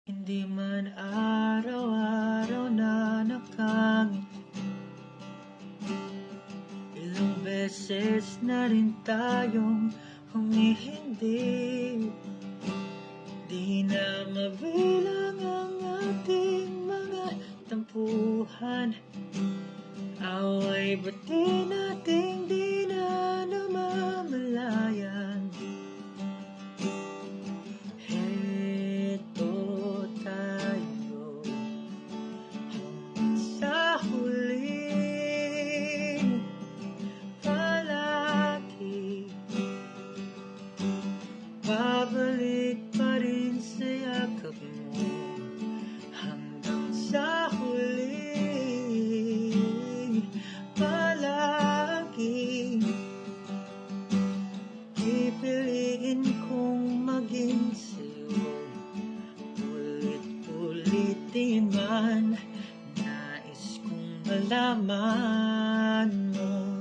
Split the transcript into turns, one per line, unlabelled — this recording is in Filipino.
Hindi man araw-araw na nakangiti, ilang beses na rin tayong humihindi. Di na mabilang ang ating mga tampuhan, away ba't di nating di na namamalayan. Heto tayo sa huling palagi, babalik pa rin sa yakap mo hanggang sa huling palagi. Pipiliin kong maging sa'yo, ulit-ulitin man, nais kong malaman mo.